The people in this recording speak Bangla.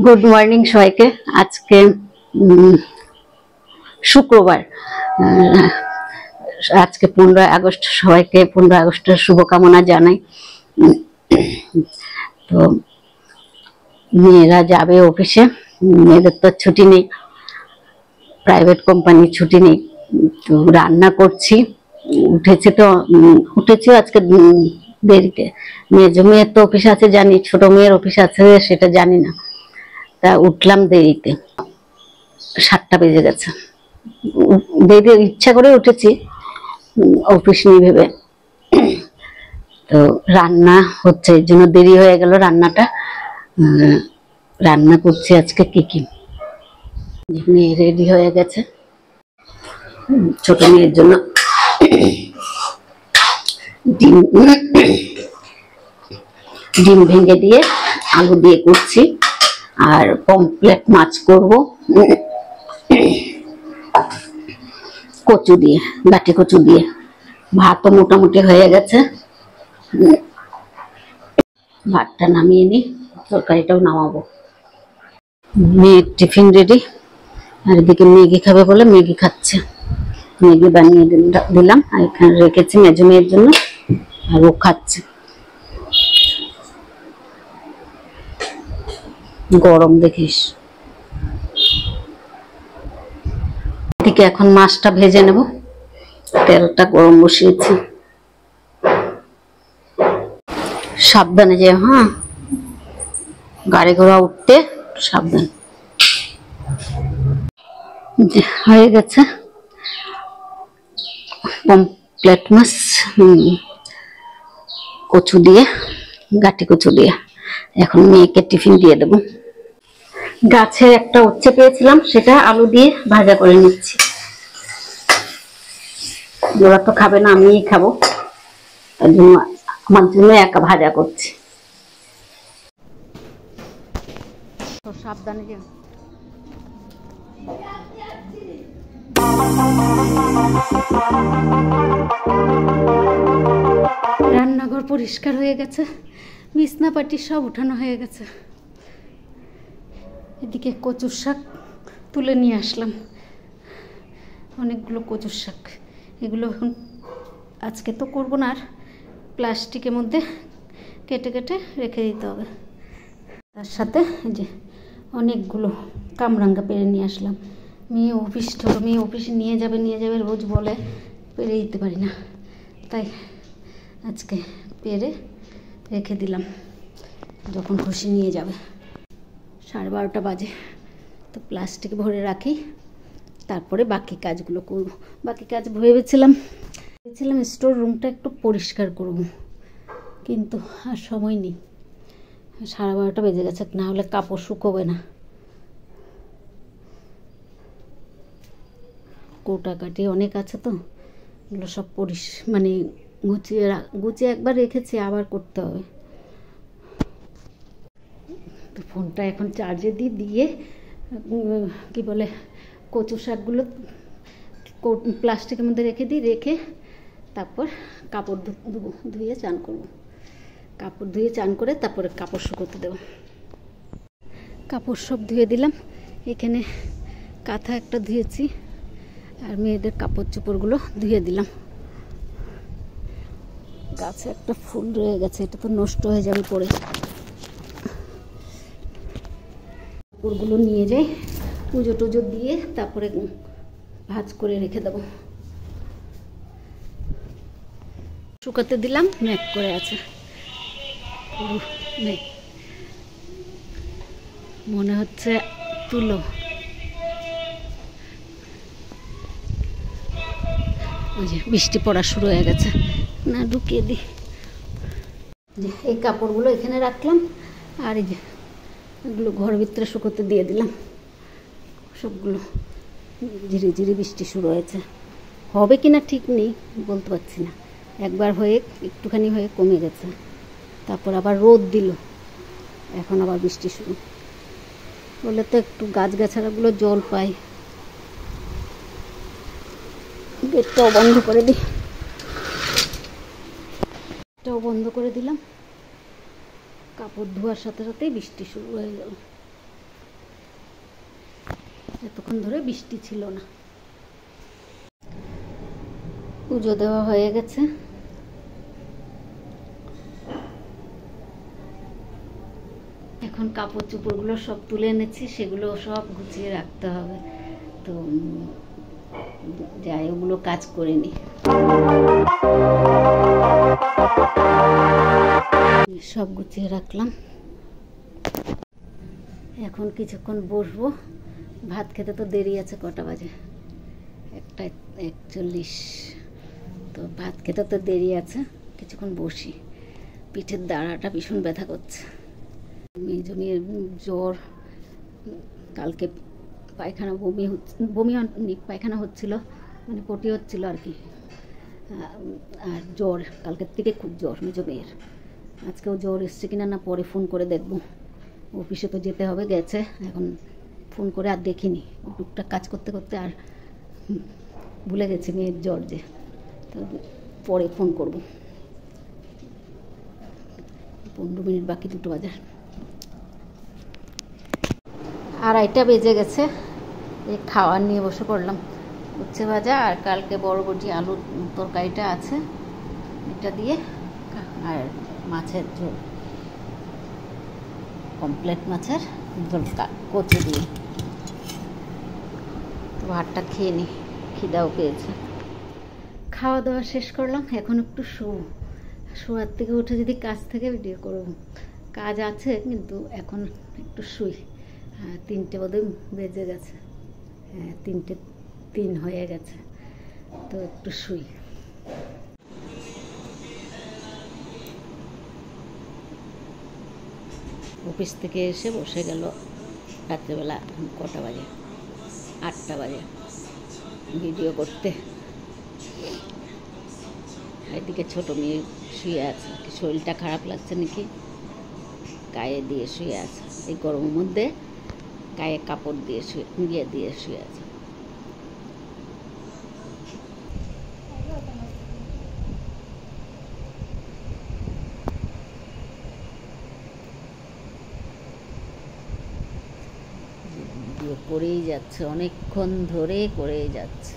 গুড মর্নিং সবাইকে। আজকে শুক্রবার। আজকে 15 আগস্ট। সবাইকে 15 আগস্টের শুভকামনা জানাই। তো মেয়েরা যাবে অফিসে, মেয়েদের তো ছুটি নেই, প্রাইভেট কোম্পানির ছুটি নেই। তো রান্না করছি। উঠেছি আজকে দেরিতে। মেয়ের তো অফিস আছে জানি, ছোট মেয়ের অফিস আছে সেটা জানি না। তা উঠলাম দেরিতে, 7টা বেজে গেছে। দেরিতে ইচ্ছা করে উঠেছি, অফিস নেই ভেবে। তো রান্না হচ্ছে, এর জন্য দেরি হয়ে গেল রান্নাটা। রান্না করছি আজকে কি মেয়ে রেডি হয়ে গেছে। ছোট মেয়ের জন্য ডিম ভেঙে দিয়ে আলু দিয়ে করছি, আর পমফ্রেট মাছ করব কচু দিয়ে, গাঠি কচু দিয়ে। ভাতও মোটামুটি হয়ে গেছে, ভাতটা নামিয়ে নিই, তরকারিটাও নামাবো। মেয়ের টিফিন রেডি, আর এদিকে ম্যাগি খাবে বলে ম্যাগি খাচ্ছে। ম্যাগি বানিয়ে দিলাম, আর এখানে রেখেছি মেজো মেয়ের জন্য, আর ও খাচ্ছে। গরম দেখিস। এদিকে এখন মাছটা ভেজে নেব, তেলটা গরম বসিয়েছি। সাবধানে যে, হ্যাঁ, গাড়ি ঘোড়া উঠতে সাবধান। হয়ে গেছে পমফ্রেট মাছ কচু দিয়ে, গাঠি কচু দিয়ে। এখন মেয়েকে টিফিন দিয়ে দেবো। গাছে একটা উচ্ছে পেয়েছিলাম, সেটা আলু দিয়ে ভাজা করে নিচ্ছি। ওরা তো খাবে না, আমিই খাবো, তার জন্য আমার জন্য একা ভাজা করছি। সাবধানে যে। রান্নাঘর পরিষ্কার হয়ে গেছে, বিছনাপাটি সব উঠানো হয়ে গেছে। এদিকে কচুর শাক তুলে নিয়ে আসলাম, অনেকগুলো কচুর শাক। এগুলো এখন আজকে তো করবো না, আর প্লাস্টিকের মধ্যে কেটে কেটে রেখে দিতে হবে। তার সাথে এই যে অনেকগুলো কামরাঙ্গা পেরে নিয়ে আসলাম। ছোটো মেয়ে অফিসে নিয়ে যাবে রোজ বলে, পেরে দিতে পারি না, তাই আজকে পেরে রেখে দিলাম, যখন খুশি নিয়ে যাবে। 12:30 বাজে, তো প্লাস্টিক ভরে রাখি, তারপরে বাকি কাজগুলো করব। বাকি কাজ ভেবেছিলাম স্টোর রুমটা একটু পরিষ্কার করব, কিন্তু আর সময় নেই। 12:30 বেজে গেছে, না হলে কাপড় শুকোবে না। কোটাকাটি অনেক আছে, তো এগুলো সব গুছিয়ে একবার রেখেছি, আবার করতে হবে। তো ফোনটা এখন চার্জে দিয়ে কি বলে, কচু শাকগুলো প্লাস্টিকের মধ্যে রেখে তারপর কাপড় ধুয়ে চান করব। কাপড় ধুয়ে চান করে তারপরে কাপড় শুকোতে দেব। কাপড় সব ধুয়ে দিলাম। এখানে কাঁথা একটা ধুয়েছি, আর মেয়েদের কাপড় চোপড়গুলো ধুয়ে দিলাম। গাছে একটা ফুল রয়ে গেছে, এটা তো নষ্ট হয়ে যাবে পরে। কাপড়গুলো নিয়ে যাই, পুজো টুজো দিয়ে তারপরে ভাঁজ করে রেখে দেবো। শুকাতে দিলাম, মেঘ করে আছে। মনে হচ্ছে তুলো। ওই যে বৃষ্টি পড়া শুরু হয়ে গেছে, না ঢুকিয়ে দিই। এই কাপড়গুলো এখানে রাখলাম, আর এই যে এগুলো ঘরের ভিতরে শুকোতে দিয়ে দিলাম। সবগুলো ধীরে ধীরে বৃষ্টি শুরু হয়েছে, হবে কিনা ঠিক নেই, বলতে পারছি না। একবার হয়ে একটুখানি হয়ে কমে গেছে, তারপর আবার রোদ দিল, এখন আবার বৃষ্টি শুরু বলে তো একটু গাছগাছালাগুলো জল পায়। গেটটাও বন্ধ করে দিই, এটাও বন্ধ করে দিলাম। কাপড় ধোয়ার সাথে সাথেই বৃষ্টি শুরু হয়ে গেল। এতক্ষণ ধরে বৃষ্টি ছিল না। পুজো দেওয়া হয়ে গেছে। এখন কাপড় চোপড়গুলো সব তুলে এনেছি, সেগুলো সব গুছিয়ে রাখতে হবে। তো যাই ওগুলো কাজ করে নি। সব গুছিয়ে রাখলাম। এখন কিছুক্ষণ বসবো, ভাত খেতে তো দেরি আছে। কটা বাজে? 1:41। তো ভাত খেতে তো দেরি আছে, কিছুক্ষণ বসি। পিঠের দাঁড়াটা ভীষণ ব্যথা করছে। মেয়ের জ্বর, কালকে পায়খানা বমি পায়খানা হচ্ছিল, মানে পটি হচ্ছিল আর কি। আর জ্বর, কালকের থেকে খুব জ্বর মেজো মেয়ের। আজকেও জ্বর এসছে কিনা না পরে ফোন করে দেখবো। অফিসে তো যেতে হবে, গেছে। এখন ফোন করে আর দেখিনি, টুকটাক কাজ করতে করতে আর ভুলে গেছি মেয়ের জ্বর যে। তো পরে ফোন করব। 15 মিনিট বাকি 2টো বাজার। 2:30 বেজে গেছে। এই খাওয়ার নিয়ে বসে পড়লাম। উচ্ছে ভাজা আর কালকে বড়বটি আলুর তরকারিটা আছে, এটা দিয়ে, আর মাছের ঝোল, কমপ্লেট মাছের ঝোল কচু দিয়ে। তো ভাতটা খেয়ে নিই, খিদাও পেয়েছে। খাওয়া দাওয়া শেষ করলাম। এখন একটু শোয়ার থেকে উঠে যদি কাজ থেকে ভিডিও করব, কাজ আছে কিন্তু এখন একটু শুই। 3টে বোধহয় বেজে গেছে। হ্যাঁ, 3:03 হয়ে গেছে। তো একটু শুই। অফিস থেকে এসে বসে গেল রাত্রেবেলা। কটা বাজে? 8টা বাজে ভিডিও করতে। এদিকে ছোট মেয়ে শুয়ে আছে, শরীরটা খারাপ লাগছে নাকি, গায়ে দিয়ে শুয়ে আছে। এই গরমের মধ্যে গায়ে কাপড় দিয়ে শুয়ে আছে। করেই যাচ্ছে, অনেকক্ষণ ধরে করেই যাচ্ছে।